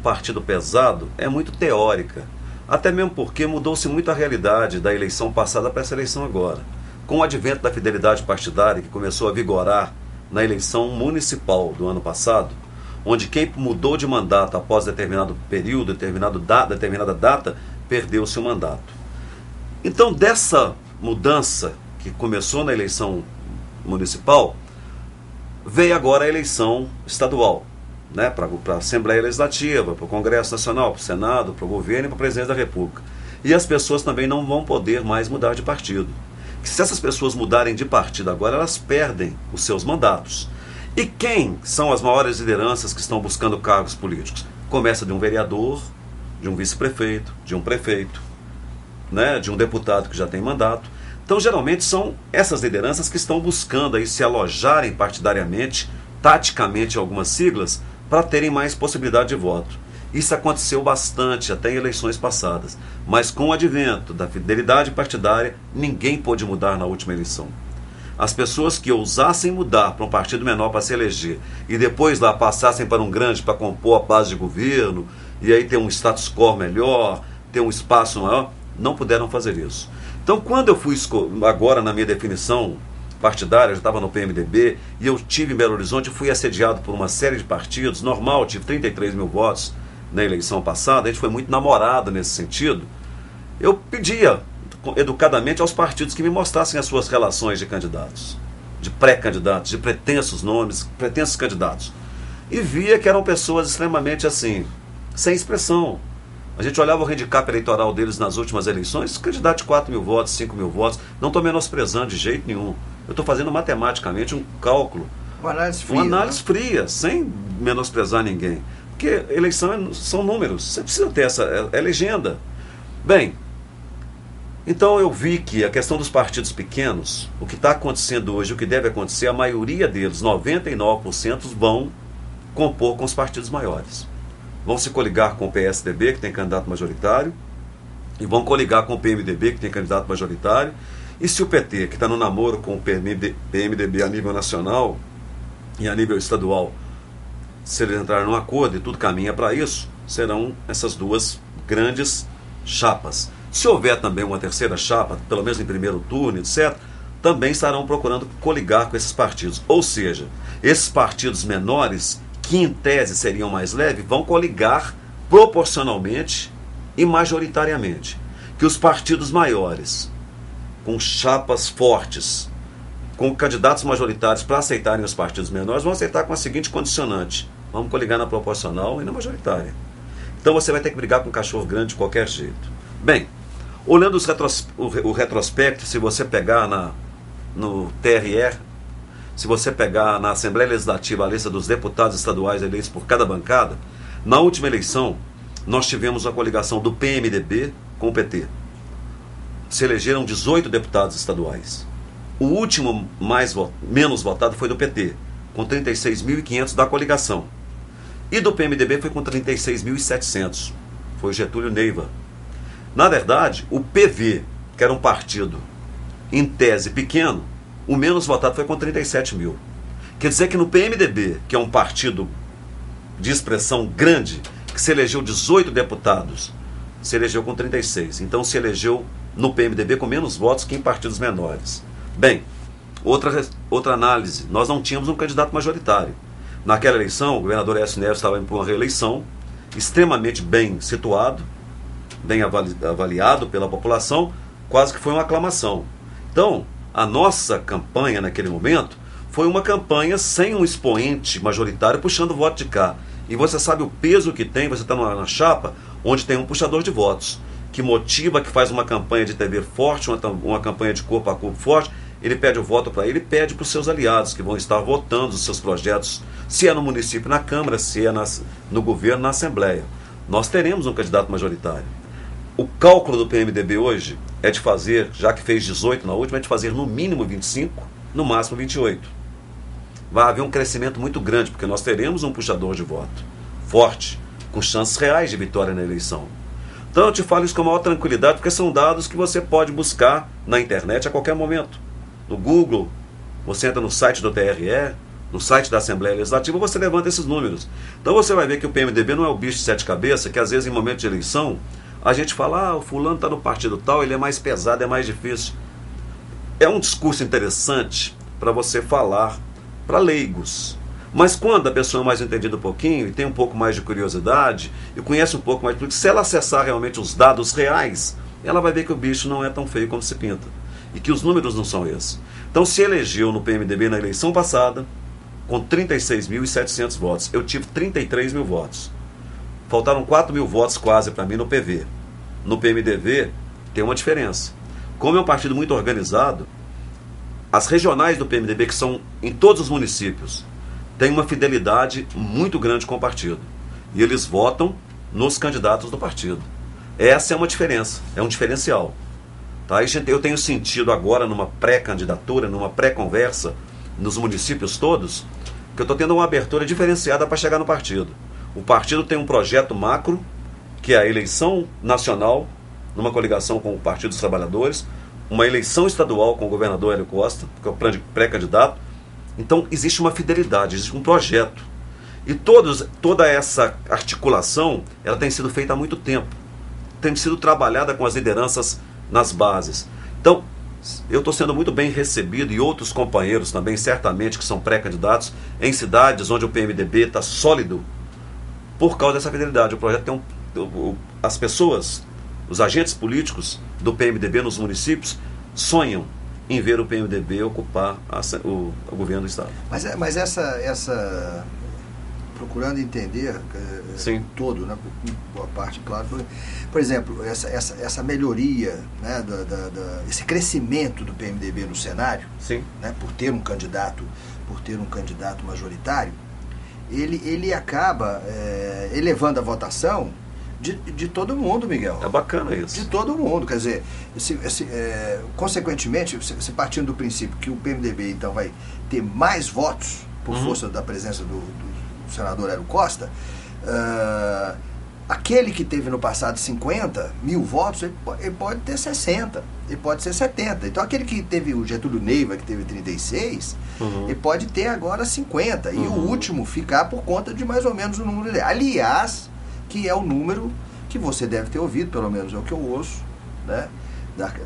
partido pesado é muito teórica, até mesmo porque mudou-se muito a realidade da eleição passada para essa eleição agora. Com o advento da fidelidade partidária, que começou a vigorar na eleição municipal do ano passado, onde quem mudou de mandato após determinado período, determinada data, perdeu seu mandato. Então, dessa mudança que começou na eleição municipal, veio agora a eleição estadual, né, para a Assembleia Legislativa, para o Congresso Nacional, para o Senado, para o governo e para a Presidência da República. E as pessoas também não vão poder mais mudar de partido. Que se essas pessoas mudarem de partido agora, elas perdem os seus mandatos. E quem são as maiores lideranças que estão buscando cargos políticos? Começa de um vereador, de um vice-prefeito, de um prefeito, né, de um deputado que já tem mandato. Então, geralmente, são essas lideranças que estão buscando aí se alojarem partidariamente, taticamente, em algumas siglas, para terem mais possibilidade de voto. Isso aconteceu bastante até em eleições passadas. Mas com o advento da fidelidade partidária, ninguém pôde mudar na última eleição. As pessoas que ousassem mudar para um partido menor para se eleger e depois lá passassem para um grande para compor a base de governo e aí ter um status quo melhor, ter um espaço maior, não puderam fazer isso. Então, quando eu fui agora na minha definição partidária, eu já estava no PMDB e eu tive em Belo Horizonte, fui assediado por uma série de partidos, normal, tive 33 mil votos na eleição passada, a gente foi muito namorado nesse sentido. Eu pedia educadamente aos partidos que me mostrassem as suas relações de candidatos, de pré-candidatos, de pretensos nomes, pretensos candidatos. E via que eram pessoas extremamente assim, sem expressão. A gente olhava o handicap eleitoral deles nas últimas eleições, candidato de 4 mil votos, 5 mil votos, não estou menosprezando de jeito nenhum. Eu estou fazendo matematicamente um cálculo, uma análise fria, sem menosprezar ninguém. Porque eleição são números, você precisa ter é legenda. Bem, então eu vi que a questão dos partidos pequenos, o que está acontecendo hoje, o que deve acontecer, a maioria deles, 99%, vão compor com os partidos maiores. Vão se coligar com o PSDB, que tem candidato majoritário, e vão coligar com o PMDB, que tem candidato majoritário. E se o PT, que está no namoro com o PMDB a nível nacional e a nível estadual, se eles entrarem num acordo e tudo caminha para isso, serão essas duas grandes chapas. Se houver também uma terceira chapa, pelo menos em primeiro turno, etc., também estarão procurando coligar com esses partidos. Ou seja, esses partidos menores, que em tese seriam mais leves, vão coligar proporcionalmente e majoritariamente. Que os partidos maiores, com chapas fortes, com candidatos majoritários para aceitarem os partidos menores, vão aceitar com a seguinte condicionante: vamos coligar na proporcional e na majoritária. Então você vai ter que brigar com um cachorro grande de qualquer jeito. Bem, olhando o retrospecto, se você pegar no TRE, se você pegar na Assembleia Legislativa a lista dos deputados estaduais eleitos por cada bancada, na última eleição nós tivemos a coligação do PMDB com o PT. Se elegeram 18 deputados estaduais. O último menos votado foi do PT, com 36.500 da coligação. E do PMDB foi com 36.700. Foi o Getúlio Neiva. Na verdade, o PV, que era um partido em tese pequeno, o menos votado foi com 37 mil. Quer dizer que no PMDB, que é um partido de expressão grande, que se elegeu 18 deputados, se elegeu com 36. Então se elegeu no PMDB com menos votos que em partidos menores. Bem, outra análise, nós não tínhamos um candidato majoritário. Naquela eleição, o governador Aécio Neves estava indo para uma reeleição, extremamente bem situado, bem avaliado pela população, quase que foi uma aclamação. Então, a nossa campanha naquele momento foi uma campanha sem um expoente majoritário puxando o voto de cá. E você sabe o peso que tem, você está na chapa onde tem um puxador de votos, que motiva, que faz uma campanha de TV forte, uma campanha de corpo a corpo forte. Ele pede o voto para ele, pede para os seus aliados, que vão estar votando os seus projetos, se é no município, na Câmara, se é no governo, na Assembleia. Nós teremos um candidato majoritário. O cálculo do PMDB hoje é de fazer, já que fez 18 na última, é de fazer no mínimo 25, no máximo 28. Vai haver um crescimento muito grande, porque nós teremos um puxador de voto forte, com chances reais de vitória na eleição. Então eu te falo isso com a maior tranquilidade, porque são dados que você pode buscar na internet a qualquer momento. No Google, você entra no site do TRE, no site da Assembleia Legislativa, você levanta esses números. Então você vai ver que o PMDB não é o bicho de sete cabeças, que às vezes em momento de eleição, a gente fala, o fulano está no partido tal, ele é mais pesado, é mais difícil. É um discurso interessante para você falar para leigos. Mas quando a pessoa é mais entendida um pouquinho, e tem um pouco mais de curiosidade, e conhece um pouco mais, porque se ela acessar realmente os dados reais, ela vai ver que o bicho não é tão feio como se pinta. E que os números não são esses. Então se elegeu no PMDB na eleição passada, com 36.700 votos. Eu tive 33 mil votos. Faltaram 4 mil votos quase para mim no PV. No PMDB tem uma diferença. Como é um partido muito organizado, as regionais do PMDB, que são em todos os municípios, têm uma fidelidade muito grande com o partido. E eles votam nos candidatos do partido. Essa é uma diferença, é um diferencial. Tá? Eu tenho sentido agora, numa pré-candidatura, numa pré-conversa, nos municípios todos, que eu estou tendo uma abertura diferenciada para chegar no partido. O partido tem um projeto macro, que é a eleição nacional, numa coligação com o Partido dos Trabalhadores, uma eleição estadual com o governador Hélio Costa, que é o pré-candidato. Então existe uma fidelidade, existe um projeto. E toda essa articulação, ela tem sido feita há muito tempo. Tem sido trabalhada com as lideranças nas bases. Então, eu estou sendo muito bem recebido, e outros companheiros também, certamente, que são pré-candidatos, em cidades onde o PMDB está sólido, por causa dessa fidelidade. O projeto tem as pessoas, os agentes políticos do PMDB nos municípios, sonham em ver o PMDB ocupar o governo do Estado. Mas essa procurando entender todo, né, boa parte, claro. Por exemplo, essa melhoria, né, esse crescimento do PMDB no cenário, né, por ter um candidato majoritário, ele acaba elevando a votação de todo mundo, Miguel. É bacana isso. De todo mundo, quer dizer, consequentemente, se partindo do princípio que o PMDB então vai ter mais votos por força da presença do senador Hélio Costa, aquele que teve no passado 50 mil votos, ele pode ter 60, ele pode ser 70. Então aquele que teve o Getúlio Neiva, que teve 36, ele pode ter agora 50. E o último ficar por conta de mais ou menos o número dele. Aliás, que é o número que você deve ter ouvido, pelo menos é o que eu ouço, né?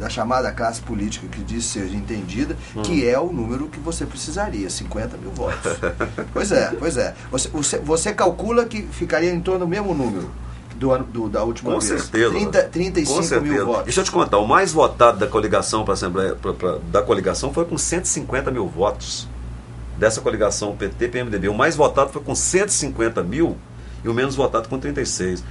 Da chamada classe política que diz ser entendida, que é o número que você precisaria, 50 mil votos. Pois é. Você calcula que ficaria em torno do mesmo número da última com vez. Certeza. 35 mil votos. Deixa eu te contar, o mais votado da coligação para a Assembleia da coligação foi com 150 mil votos. Dessa coligação PT-PMDB. O mais votado foi com 150 mil e o menos votado com 36.